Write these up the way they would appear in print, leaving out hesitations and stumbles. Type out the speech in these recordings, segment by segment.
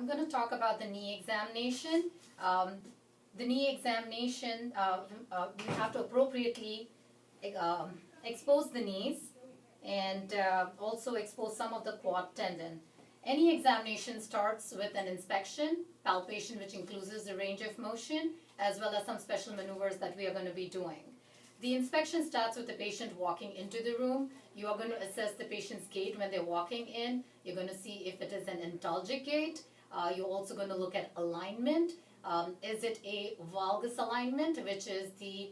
I'm going to talk about the knee examination. The knee examination, you have to appropriately expose the knees and also expose some of the quad tendon. Any examination starts with an inspection, palpation, which includes the range of motion, as well as some special maneuvers that we are going to be doing. The inspection starts with the patient walking into the room. You are going to assess the patient's gait when they're walking in. You're going to see if it is an antalgic gait. You're also going to look at alignment. Is it a valgus alignment, which is the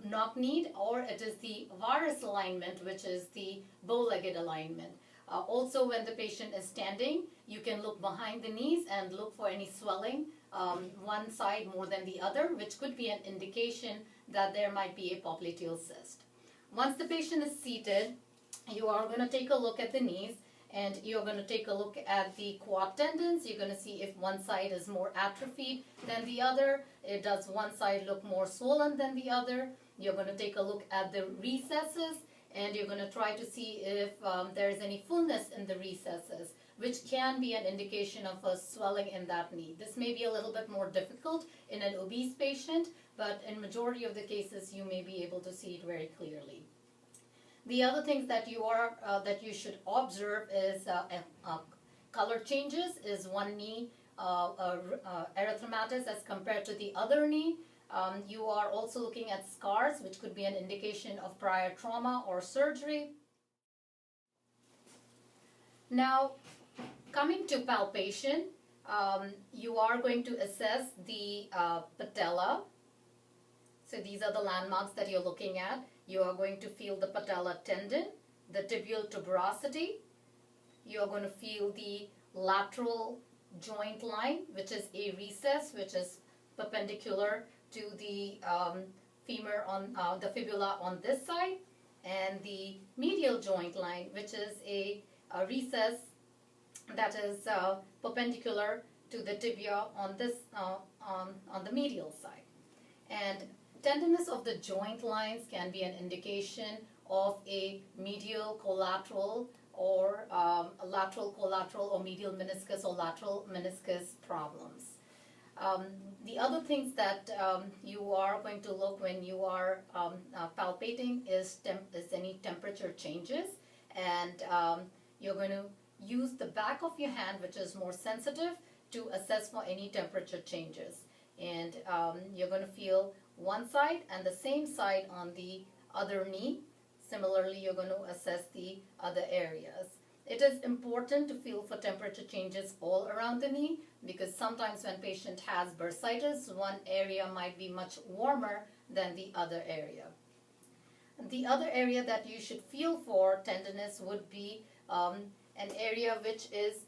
knock-kneed, or it is the varus alignment, which is the bow-legged alignment. Also, when the patient is standing, you can look behind the knees and look for any swelling, one side more than the other, which could be an indication that there might be a popliteal cyst. Once the patient is seated, you are going to take a look at the knees, and you're going to take a look at the quad tendons. You're going to see if one side is more atrophied than the other. Does one side look more swollen than the other? You're going to take a look at the recesses, and you're going to try to see if there is any fullness in the recesses, which can be an indication of a swelling in that knee. This may be a little bit more difficult in an obese patient, but in majority of the cases you may be able to see it very clearly. The other things that you should observe is color changes. Is one knee erythematous as compared to the other knee? You are also looking at scars, which could be an indication of prior trauma or surgery. Now, coming to palpation, you are going to assess the patella. So these are the landmarks that you're looking at. You are going to feel the patella tendon, the tibial tuberosity. You are going to feel the lateral joint line, which is a recess, which is perpendicular to the femur on the fibula on this side, and the medial joint line, which is a recess that is perpendicular to the tibia on this on the medial side. And tenderness of the joint lines can be an indication of a medial collateral or lateral collateral or medial meniscus or lateral meniscus problems. The other things that you are going to look when you are palpating is any temperature changes, and you're going to use the back of your hand, which is more sensitive, to assess for any temperature changes. And you're going to feel one side and the same side on the other knee. Similarly, you're going to assess the other areas. It is important to feel for temperature changes all around the knee, because sometimes when patient has bursitis, one area might be much warmer than the other area. The other area that you should feel for tenderness would be an area which is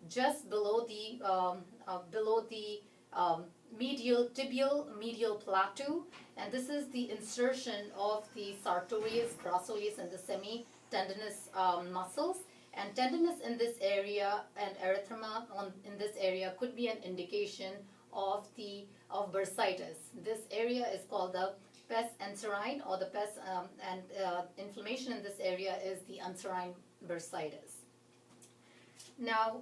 just below the medial plateau, and this is the insertion of the sartorius, gracilius, and the semitendinous muscles. And tenderness in this area and erythema in this area could be an indication of bursitis. This area is called the pes anserine, or the pes, and inflammation in this area is the anserine bursitis. Now,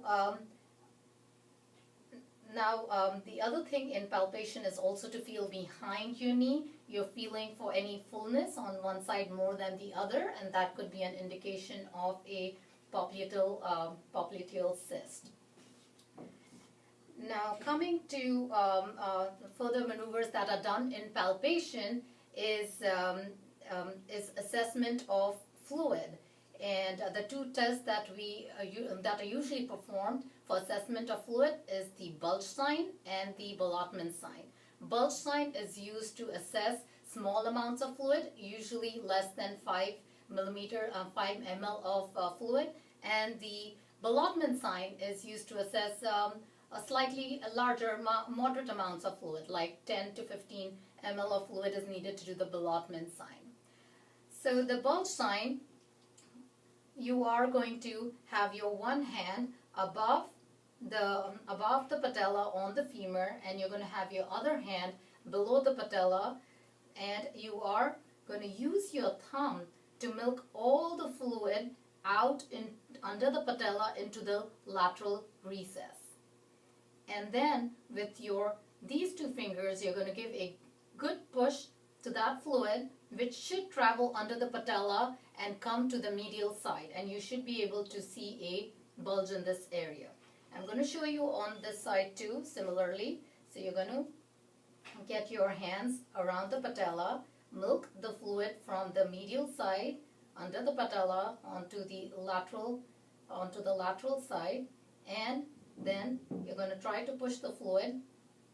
the other thing in palpation is also to feel behind your knee. You're feeling for any fullness on one side more than the other, and that could be an indication of a popliteal cyst. Now, coming to further maneuvers that are done in palpation is assessment of fluid. And the two tests that are usually performed for assessment of fluid is the bulge sign and the Ballotman sign. Bulge sign is used to assess small amounts of fluid, usually less than 5 ml of fluid, and the Ballotman sign is used to assess a slightly larger, moderate amounts of fluid, like 10 to 15 ml of fluid is needed to do the Ballotman sign. So the bulge sign, you are going to have your one hand above the patella on the femur, and you're going to have your other hand below the patella, and you are going to use your thumb to milk all the fluid out under the patella into the lateral recess. And then with these two fingers, you're going to give a good push to that fluid, which should travel under the patella and come to the medial side. And you should be able to see a bulge in this area. I'm going to show you on this side too, similarly. So you're going to get your hands around the patella, milk the fluid from the medial side under the patella onto the lateral side, and then you're going to try to push the fluid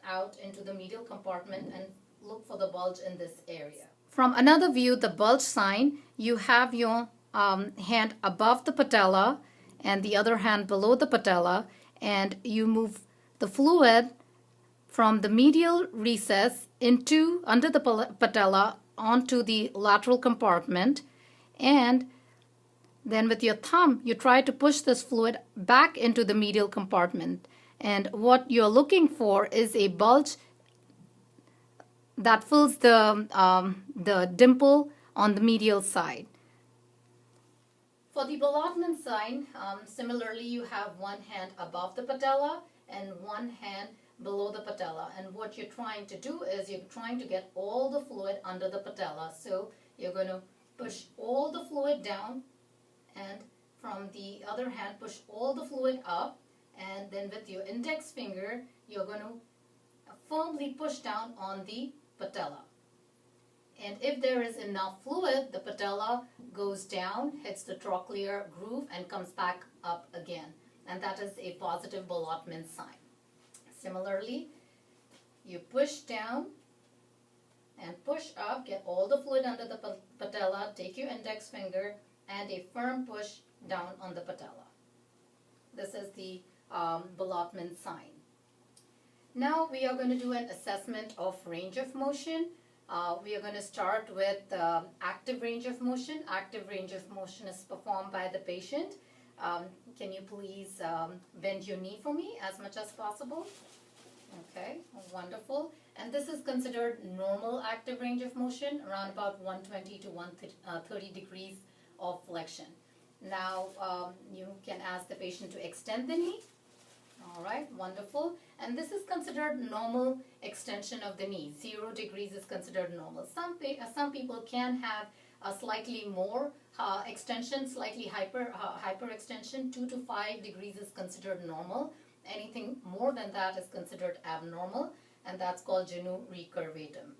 out into the medial compartment and look for the bulge in this area. From another view, the bulge sign, you have your hand above the patella and the other hand below the patella, and you move the fluid from the medial recess under the patella onto the lateral compartment, and then with your thumb you try to push this fluid back into the medial compartment. And what you're looking for is a bulge that fills the dimple on the medial side. For the Ballotman sign, similarly, you have one hand above the patella and one hand below the patella. And what you're trying to do is you're trying to get all the fluid under the patella. So you're going to push all the fluid down, and from the other hand, push all the fluid up. And then with your index finger, you're going to firmly push down on the patella. And if there is enough fluid, the patella goes down, hits the trochlear groove, and comes back up again. And that is a positive Ballotman sign. Similarly, you push down and push up, get all the fluid under the patella, take your index finger, and a firm push down on the patella. This is the Ballotman sign. Now we are going to do an assessment of range of motion. We are going to start with active range of motion. Active range of motion is performed by the patient. Can you please bend your knee for me as much as possible? Okay, wonderful. And this is considered normal active range of motion, around about 120 to 130 degrees of flexion. Now you can ask the patient to extend the knee. All right, wonderful. And this is considered normal extension of the knee. 0 degrees is considered normal. Some people can have a slightly more extension, slightly hyper extension. 2 to 5 degrees is considered normal. Anything more than that is considered abnormal, and that's called genu recurvatum.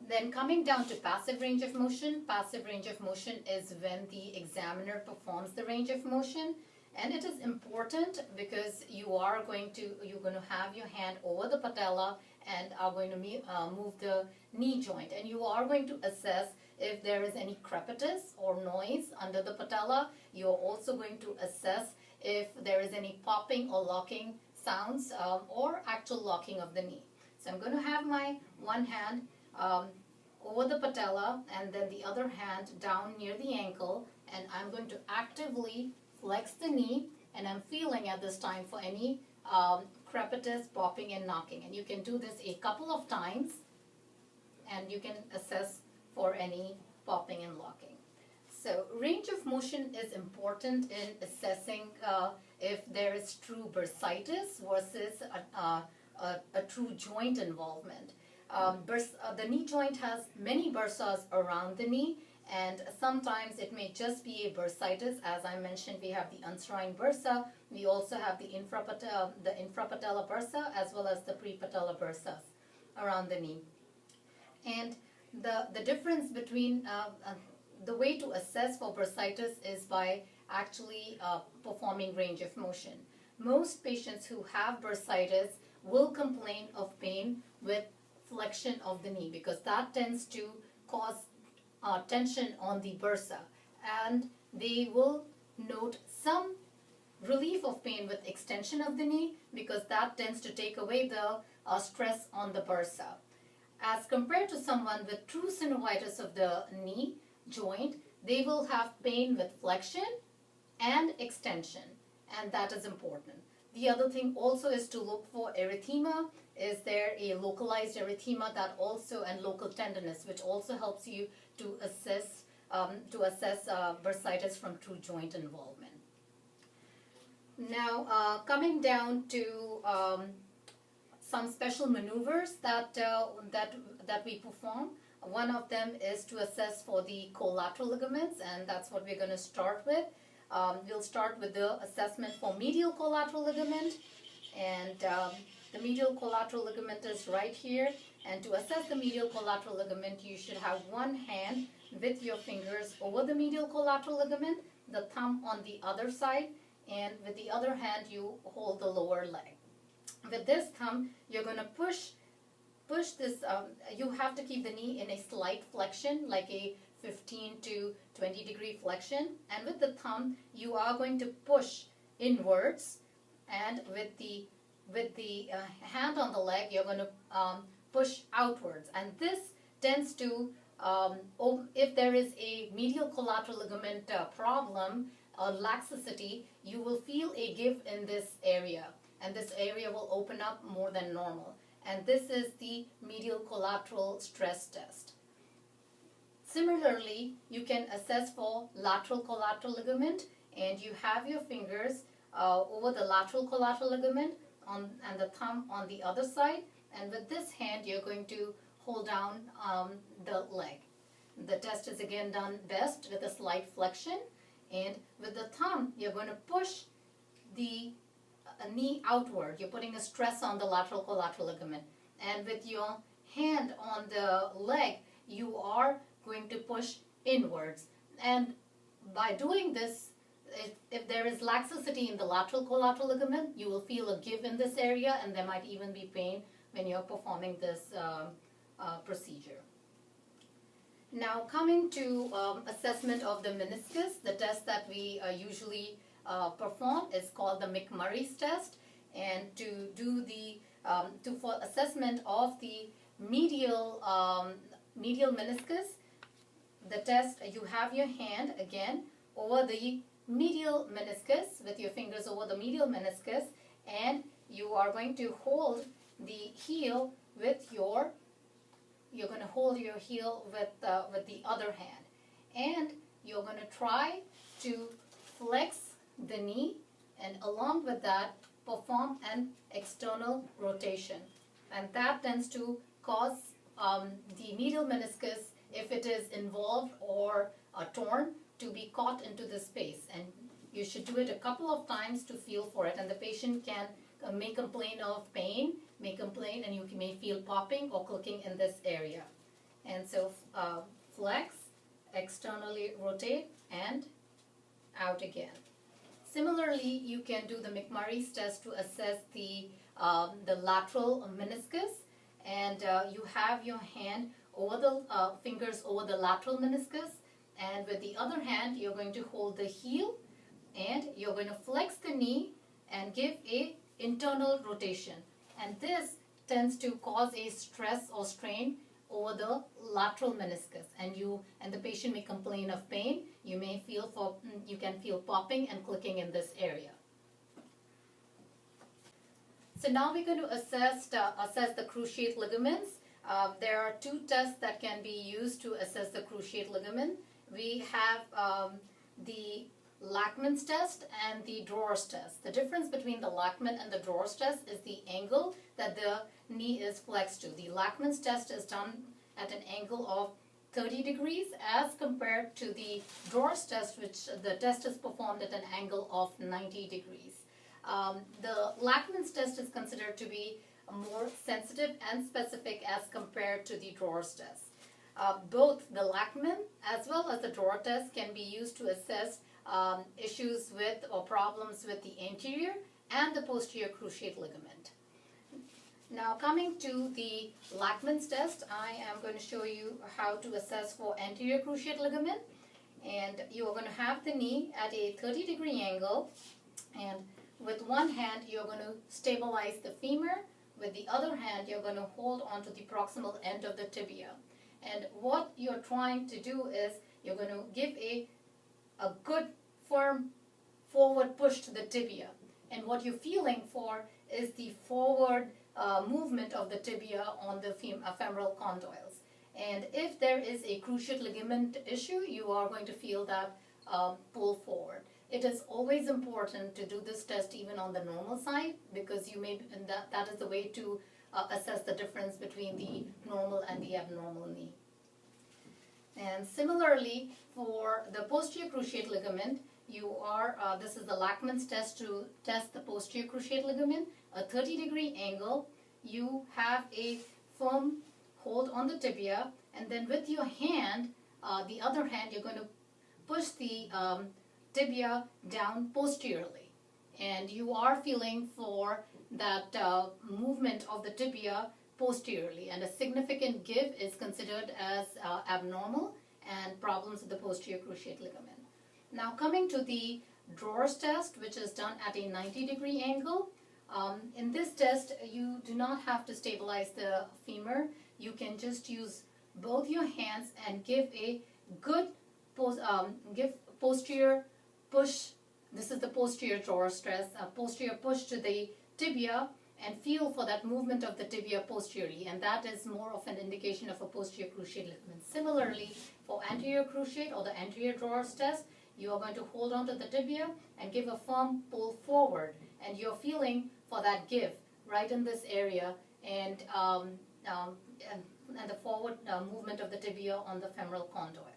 Then coming down to passive range of motion. Passive range of motion is when the examiner performs the range of motion. And it is important because you're going to have your hand over the patella and are going to move the knee joint. And you are going to assess if there is any crepitus or noise under the patella. You're also going to assess if there is any popping or locking sounds or actual locking of the knee. So I'm going to have my one hand over the patella and then the other hand down near the ankle, and I'm going to actively flex the knee, and I'm feeling at this time for any crepitus, popping and knocking. And you can do this a couple of times and you can assess for any popping and locking. So range of motion is important in assessing if there is true bursitis versus a true joint involvement. The knee joint has many bursas around the knee, and sometimes it may just be a bursitis. As I mentioned, we have the Unstrine bursa. We also have the infrapatellar bursa as well as the prepatellar bursas around the knee. And the difference between the way to assess for bursitis is by actually performing range of motion. Most patients who have bursitis will complain of pain with flexion of the knee because that tends to cause tension on the bursa, and they will note some relief of pain with extension of the knee because that tends to take away the stress on the bursa. As compared to someone with true synovitis of the knee joint, they will have pain with flexion and extension, and that is important. The other thing also is to look for erythema. Is there a localized erythema that also, and local tenderness, which also helps you to assess assess bursitis from true joint involvement. Now, coming down to some special maneuvers that we perform. One of them is to assess for the collateral ligaments, and that's what we're going to start with. We'll start with the assessment for medial collateral ligament, and the medial collateral ligament is right here. And to assess the medial collateral ligament, you should have one hand with your fingers over the medial collateral ligament, the thumb on the other side, and with the other hand you hold the lower leg. With this thumb, you're going to push this, you have to keep the knee in a slight flexion, like a 15 to 20 degree flexion, and with the thumb you are going to push inwards, and with the hand on the leg you're going to push outwards. And this tends to, if there is a medial collateral ligament problem or laxity, you will feel a give in this area, and this area will open up more than normal. And this is the medial collateral stress test. Similarly, you can assess for lateral collateral ligament, and you have your fingers over the lateral collateral ligament and the thumb on the other side, and with this hand you're going to hold down the leg. The test is again done best with a slight flexion, and with the thumb you're going to push the knee outward. You're putting a stress on the lateral collateral ligament, and with your hand on the leg you are going to push inwards. And by doing this, if there is laxity in the lateral collateral ligament, you will feel a give in this area, and there might even be pain when you're performing this procedure. Now, coming to assessment of the meniscus, the test that we usually perform is called the McMurray's test. And to do the for assessment of the medial meniscus, the test, you have your hand again over the medial meniscus with your fingers over the medial meniscus, and you are going to hold the heel with you're going to hold your heel with the other hand, and you're going to try to flex the knee, and along with that perform an external rotation, and that tends to cause the medial meniscus, if it is involved or torn, to be caught into this space. And you should do it a couple of times to feel for it, and the patient may complain of pain, and you may feel popping or clicking in this area. And so flex, externally rotate, and out again. Similarly, you can do the McMurray's test to assess the lateral meniscus, and you have your hand over the fingers over the lateral meniscus, and with the other hand you're going to hold the heel, and you're going to flex the knee and give a internal rotation, and this tends to cause a stress or strain over the lateral meniscus, and the patient may complain of pain. You can feel popping and clicking in this area. So now we're going to assess the cruciate ligaments. There are two tests that can be used to assess the cruciate ligament. We have the Lachman's test and the Drawer's test. The difference between the Lachman and the Drawer's test is the angle that the knee is flexed to. The Lachman's test is done at an angle of 30 degrees as compared to the Drawer's test, which the test is performed at an angle of 90 degrees. The Lachman's test is considered to be more sensitive and specific as compared to the Drawer's test. Both the Lachman as well as the Drawer test can be used to assess issues with or problems with the anterior and the posterior cruciate ligament. Now, coming to the Lachman's test, I am going to show you how to assess for anterior cruciate ligament. And you are going to have the knee at a 30-degree angle, and with one hand you're going to stabilize the femur. With the other hand you're going to hold onto the proximal end of the tibia. And what you're trying to do is you're going to give a good firm forward push to the tibia, and what you're feeling for is the forward movement of the tibia on the femoral condyles. And if there is a cruciate ligament issue, you are going to feel that pull forward. It is always important to do this test even on the normal side, because you may, and that is the way to assess the difference between the normal and the abnormal knee. And similarly, for the posterior cruciate ligament, this is the Lachman's test to test the posterior cruciate ligament, a 30-degree angle. You have a firm hold on the tibia, and then with your hand, the other hand, you're going to push the tibia down posteriorly. And you are feeling for that movement of the tibia posteriorly, and a significant give is considered as abnormal and problems with the posterior cruciate ligament. Now coming to the drawers test, which is done at a 90-degree angle. In this test, you do not have to stabilize the femur. You can just use both your hands and give a good posterior push. This is the posterior drawer stress, posterior push to the tibia, and feel for that movement of the tibia posteriorly, and that is more of an indication of a posterior cruciate ligament. Similarly, for anterior cruciate or the anterior drawers test, you are going to hold on to the tibia and give a firm pull forward, and you're feeling for that give right in this area, and the forward movement of the tibia on the femoral condyles.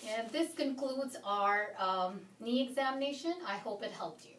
And this concludes our knee examination. I hope it helped you.